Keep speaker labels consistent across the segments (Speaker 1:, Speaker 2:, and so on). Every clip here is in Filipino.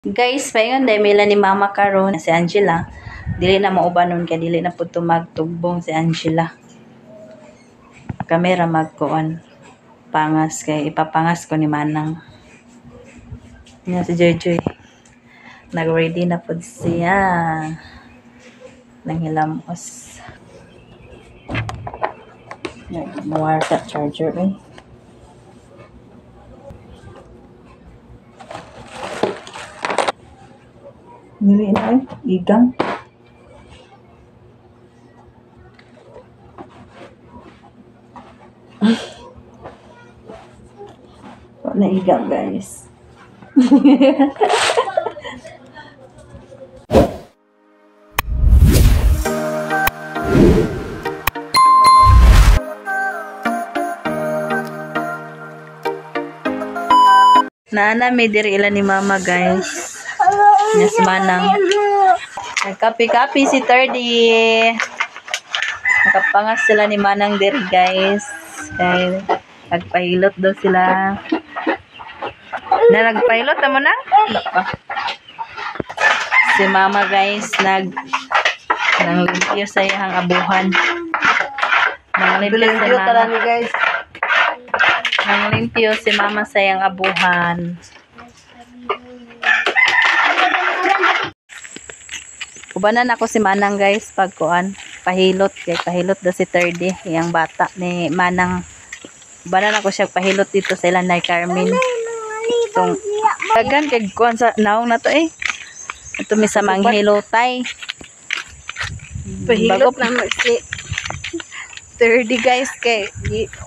Speaker 1: Guys, paingon dahil mila ni Mama karon si Angela. Dili na maubanon kay dili na pud magtugbong si Angela. Kamera magkuan. Pangas kay ipapangas ko ni Manang. Nya si Joy. Nag-ready na pud siya. Nanghilamos. Mawar sa charger eh. Nili na eh. Igang. Wala igang guys. Naana may diri ila ni Mama guys. Yes, Manang. Nagkapi-kapi si Terdy. Nakapangas sila ni Manang diri guys. Kaya nagpahilot daw sila. Na nagpahilot na mo na? Si Mama guys nang limpyo sa iyang abuhan. Nang limpyo sa Mama.
Speaker 2: Guys.
Speaker 1: Nang limpyo si Mama sa iyang abuhan. Ubanan ako si Manang guys pagkuan pahilot kay pahilot daw si Terdy yang bata ni Manang. Ubanan ako siya pahilot dito sa ilan na Carmen. Tong dagan kay kuan sa naong na to eh. Ito mi sa manghilotay.
Speaker 2: Pahilot na si Terdy guys kay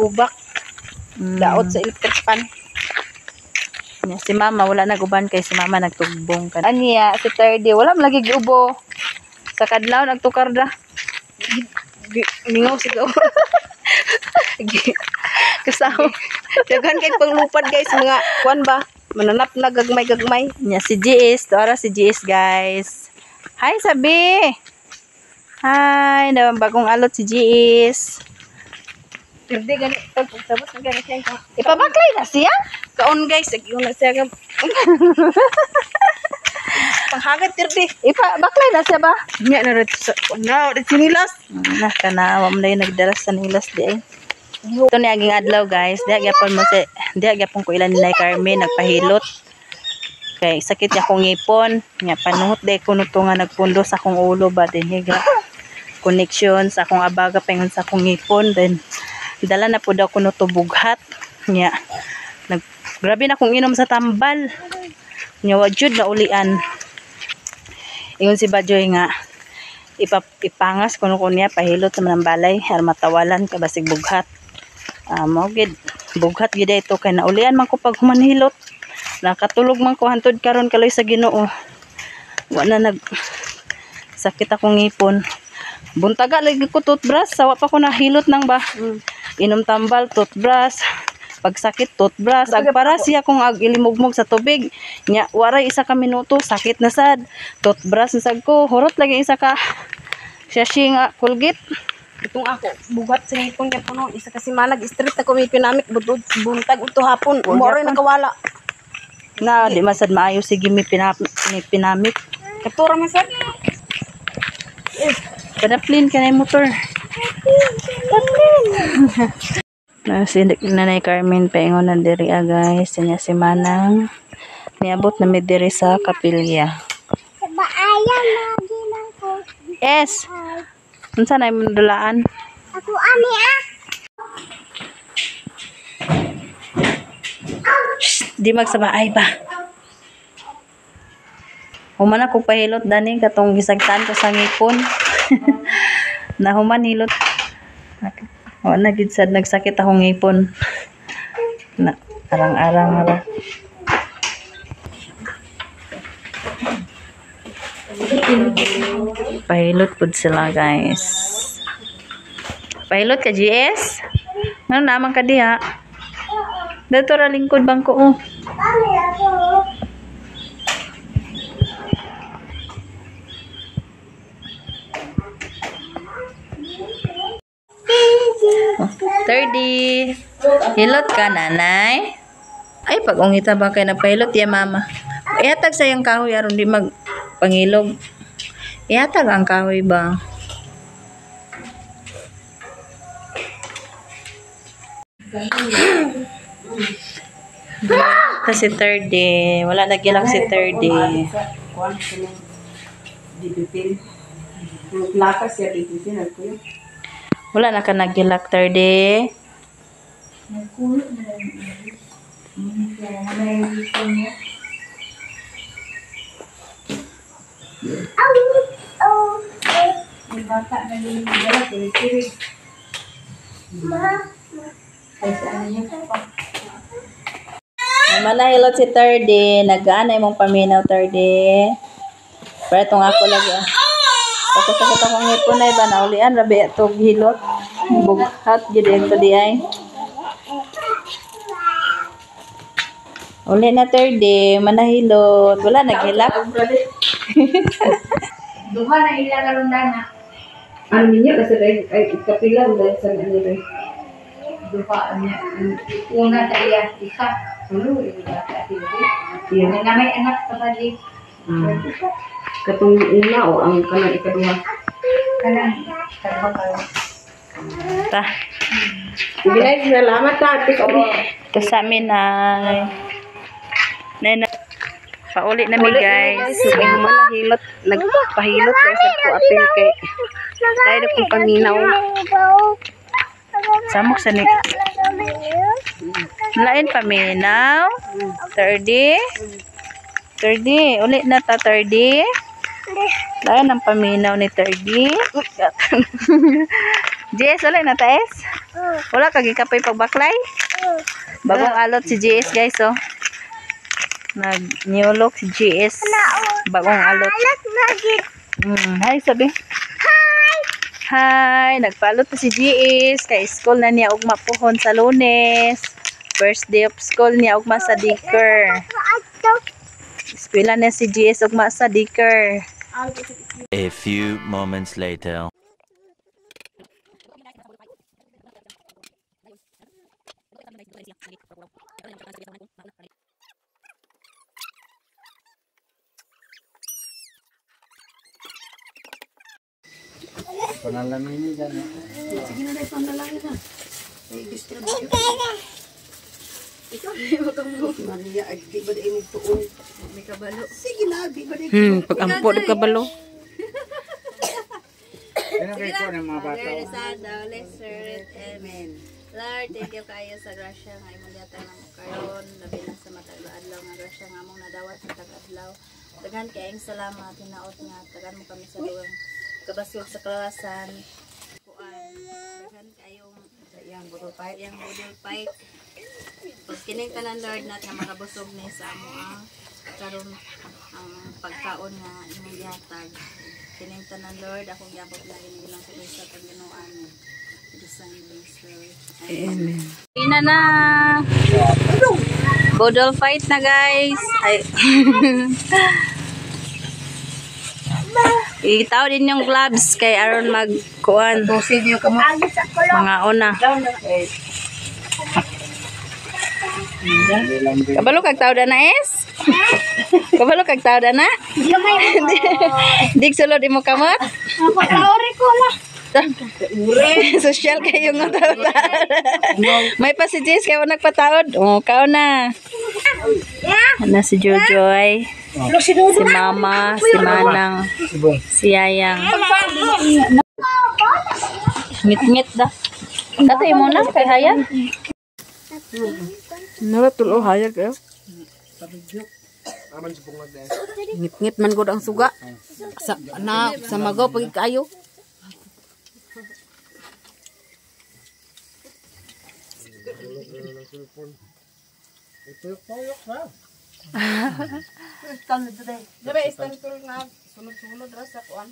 Speaker 2: hubak daot sa electric pan.
Speaker 1: Si Mama wala naguban kay si Mama nagtugbong kan.
Speaker 2: Aniya si Terdy wala man lagi giubo.
Speaker 1: Sa kadlaw nagtukar da.
Speaker 2: Mingaw sigaw. Kasaw. Dagan kay panglupad guys mga kuan ba? Mananap na gagmay.
Speaker 1: Nya si GS, tuara si GS guys. Hi sabi. Hi, daw bagong alot si GS.
Speaker 2: Terdy gani pagsabot na gani siya.
Speaker 1: Ipabaklay na siya.
Speaker 2: Kaon guys, agiyon na siya. Panghagat Terdy.
Speaker 1: Ipabaklay na siya ba?
Speaker 2: Nya na rin sinilas.
Speaker 1: Na kana wa man nagdaras sa nilas di ay. Ito ni aging adlaw guys. Diha gyapon ko ilan nilay Carmen nagpahilot. Kay sakit ya akong ngipon. Nya panuhot day kuno to nga nagpundo sa akong ulo ba din higa. Connection sa akong abaga paingon sa akong ngipon then dala na pud ako no to bughat. Nya grabe na akong inom sa tambal. Nya wa jud na ulian. Ingon si Bajoy nga ipangas kuno niya pahilot sa manang balay aron matawalan ka basig bughat. Mao gid bughat gid ito kay naulian man ko pag humanhilot. Nakatulog man ko hantod karon kaloy sa Ginoo. Wa na nag sakit akong ngipon. Buntaga lagi ko toothbrush, sawa pa ko nahilot nang ba. Inom tambal toothbrush. Pag sakit toothbrush, agpara siya kung ilimugmog sa tubig. Nya waray isa ka minuto sakit na sad. Toothbrush sad ko, horot lagi isa ka shashi nga Colgate.
Speaker 2: Itong ako, bugat sa ngipon niya puno. Isa kasi manag street ako may pinamik. Buntag ito hapon. Umoro nakawala.
Speaker 1: Na, di masad maayo. Sige, may pinamik.
Speaker 2: Katura masad.
Speaker 1: Padaplin ka na yung motor. Na, si Nanay Carmen paingon na diri guys. Sinya si Manang. Niabot na may diri sa kapilya. Yes. Unsa na imong dulaan?
Speaker 2: Ako ani
Speaker 1: Di magsabaay ba? Human ako pahilot dani katong gisagtan ko sa ngipon. Nahuman hilot. Wa na gid sad nagsakit akong ngipon. Na arang-arang ara. Pahilot pud sila guys. Pahilot ka GS? Ano naman ka diha? Dito ra lingkod bangko oh. Terdy. Hilot ka nanay? Ay pag ungita ba kay nagpahilot ya mama. Ihatag sa yung kahoy aron di mag pangilog. Ihatag ang kahoy ba? Kasi third day. Wala na gilang si third day.
Speaker 2: Lakas ya dito nagkuyo.
Speaker 1: Wala na ka nagilak third day.
Speaker 2: Yung bata na nililala, kiri-kiri. Kasi ano niya pa.
Speaker 1: Manahilot si third day. Nag-aanay mong paminaw third day. Pero itong ako lagi ah. Pagkasakit akong ngipon na iba na ulian. Rabi itong hilot. Bughat. Gidin ko di ay. Uli na third day. Manahilot. Wala naghilak.
Speaker 2: Duha na ilalaro na. Ano niya kasi ay kapila dahil sa ano rin. Duha niya. Una tayo isa. Ano yung bata ito? Yan na may anak sa bali. Katong una o ang kanang ikaduha. Kanang karba kayo.
Speaker 1: Ta.
Speaker 2: Bilay salamat ta ate ko.
Speaker 1: Ito sa amin ay. Na pauli na mi guys.
Speaker 2: Ang manahilot, nagpahilot guys ko apil kay dahil kung paminaw.
Speaker 1: Samok sa ni. Lain paminaw. 30. 30. Ulit na ta 30. Lain ang paminaw ni 30. JS, ulit na ta es? Wala kagi kapay pagbaklay? Bagong alot si JS guys oh. Nag-newlook si JS. Bagong alot. Hi sabi. Hi, nagpalot pa si GS kay school na niya ugma pohon sa Lunes. First day of school niya ugma sa Dicker. Eskwela niya si GS ugma sa Dicker.
Speaker 3: A few moments later.
Speaker 4: Panalamin niyo dyan.
Speaker 2: Sige na rin panalangin na. Ay gusto na. Ikaw wag kang mo. Maria, di ba dai mo tuon? May kabalo. Sige na, di ba dai.
Speaker 1: Pag ampo ng kabalo.
Speaker 4: Ano kayo po ng mga bata?
Speaker 5: Lord, sa Holy Spirit, Amen. Lord, thank you kayo sa grasya nga imong yata nga mo karon, labi na sa matag adlaw nga grasya nga among nadawat sa tag-adlaw. Daghan kayong salamat hinaot nga tagan mo kami sa dugang kabasog sa kalawasan. Kuan, daghan kayong yang budol fight. Pag kining tanan Lord nat nga makabusog ni sa amo ang karon ang pagkaon nga imong gihatag. Kining tanan Lord akong giabot na ilang sa Panginoon.
Speaker 1: Amen. Ina na. Bodol fight na guys. Ay. Itaw din yung gloves kay aron magkuan.
Speaker 2: Tusin niyo kamo.
Speaker 1: Mga una. Kabalo kag tao na es? Kabalo kag tao na? Dig sulod imo kamot?
Speaker 2: Pataori ko na.
Speaker 1: Social kayo nga tao. May pa si Jess kayo nagpataod. Oh, kao na. Ano si Jojoy? Si Mama, si Manang, si Yayang. Ngit-ngit da. Tatay mo na kay Hayag.
Speaker 2: Natulo hayag kayo. Ngit-ngit man gud ang suga. Sa magaw pag kayo. Dabe stand tool nga sunod-sunod ra sa kuan.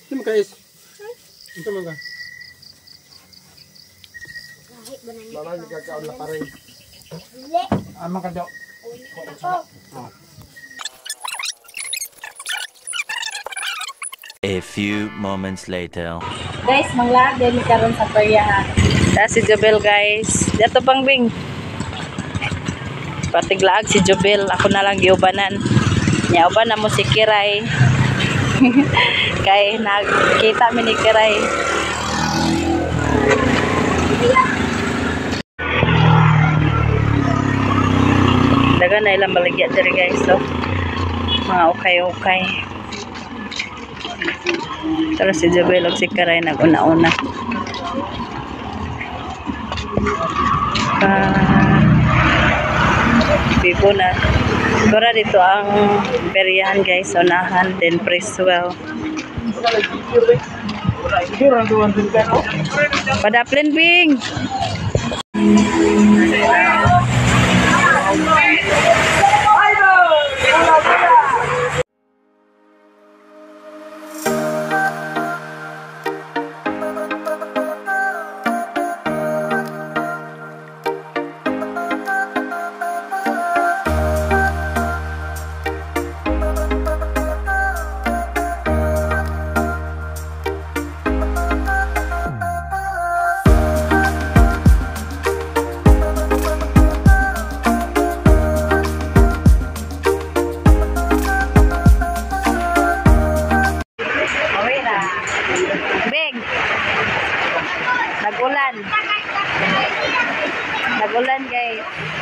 Speaker 4: Sino ka is? Ito mga. Bala ni kakaon na paring. Amang ka daw.
Speaker 3: A few moments later.
Speaker 1: Guys, manglaag din karon sa peryahan. Si Jobel guys. Dito pang Bing. Patiglaag si Jobel. Ako na lang giubanan. Nya uban na mo si Kiray. Kay nagkita mi ni Kiray. Dagan na ilang baligya diri guys. So, mga ukay-ukay. Pero si Jobel o si Kiray nag-una-una. Bibo na. Kura dito ang beriyahan guys, unahan, then Preswell. Padaplin Bing. Big. Nagulan. Nagulan guys.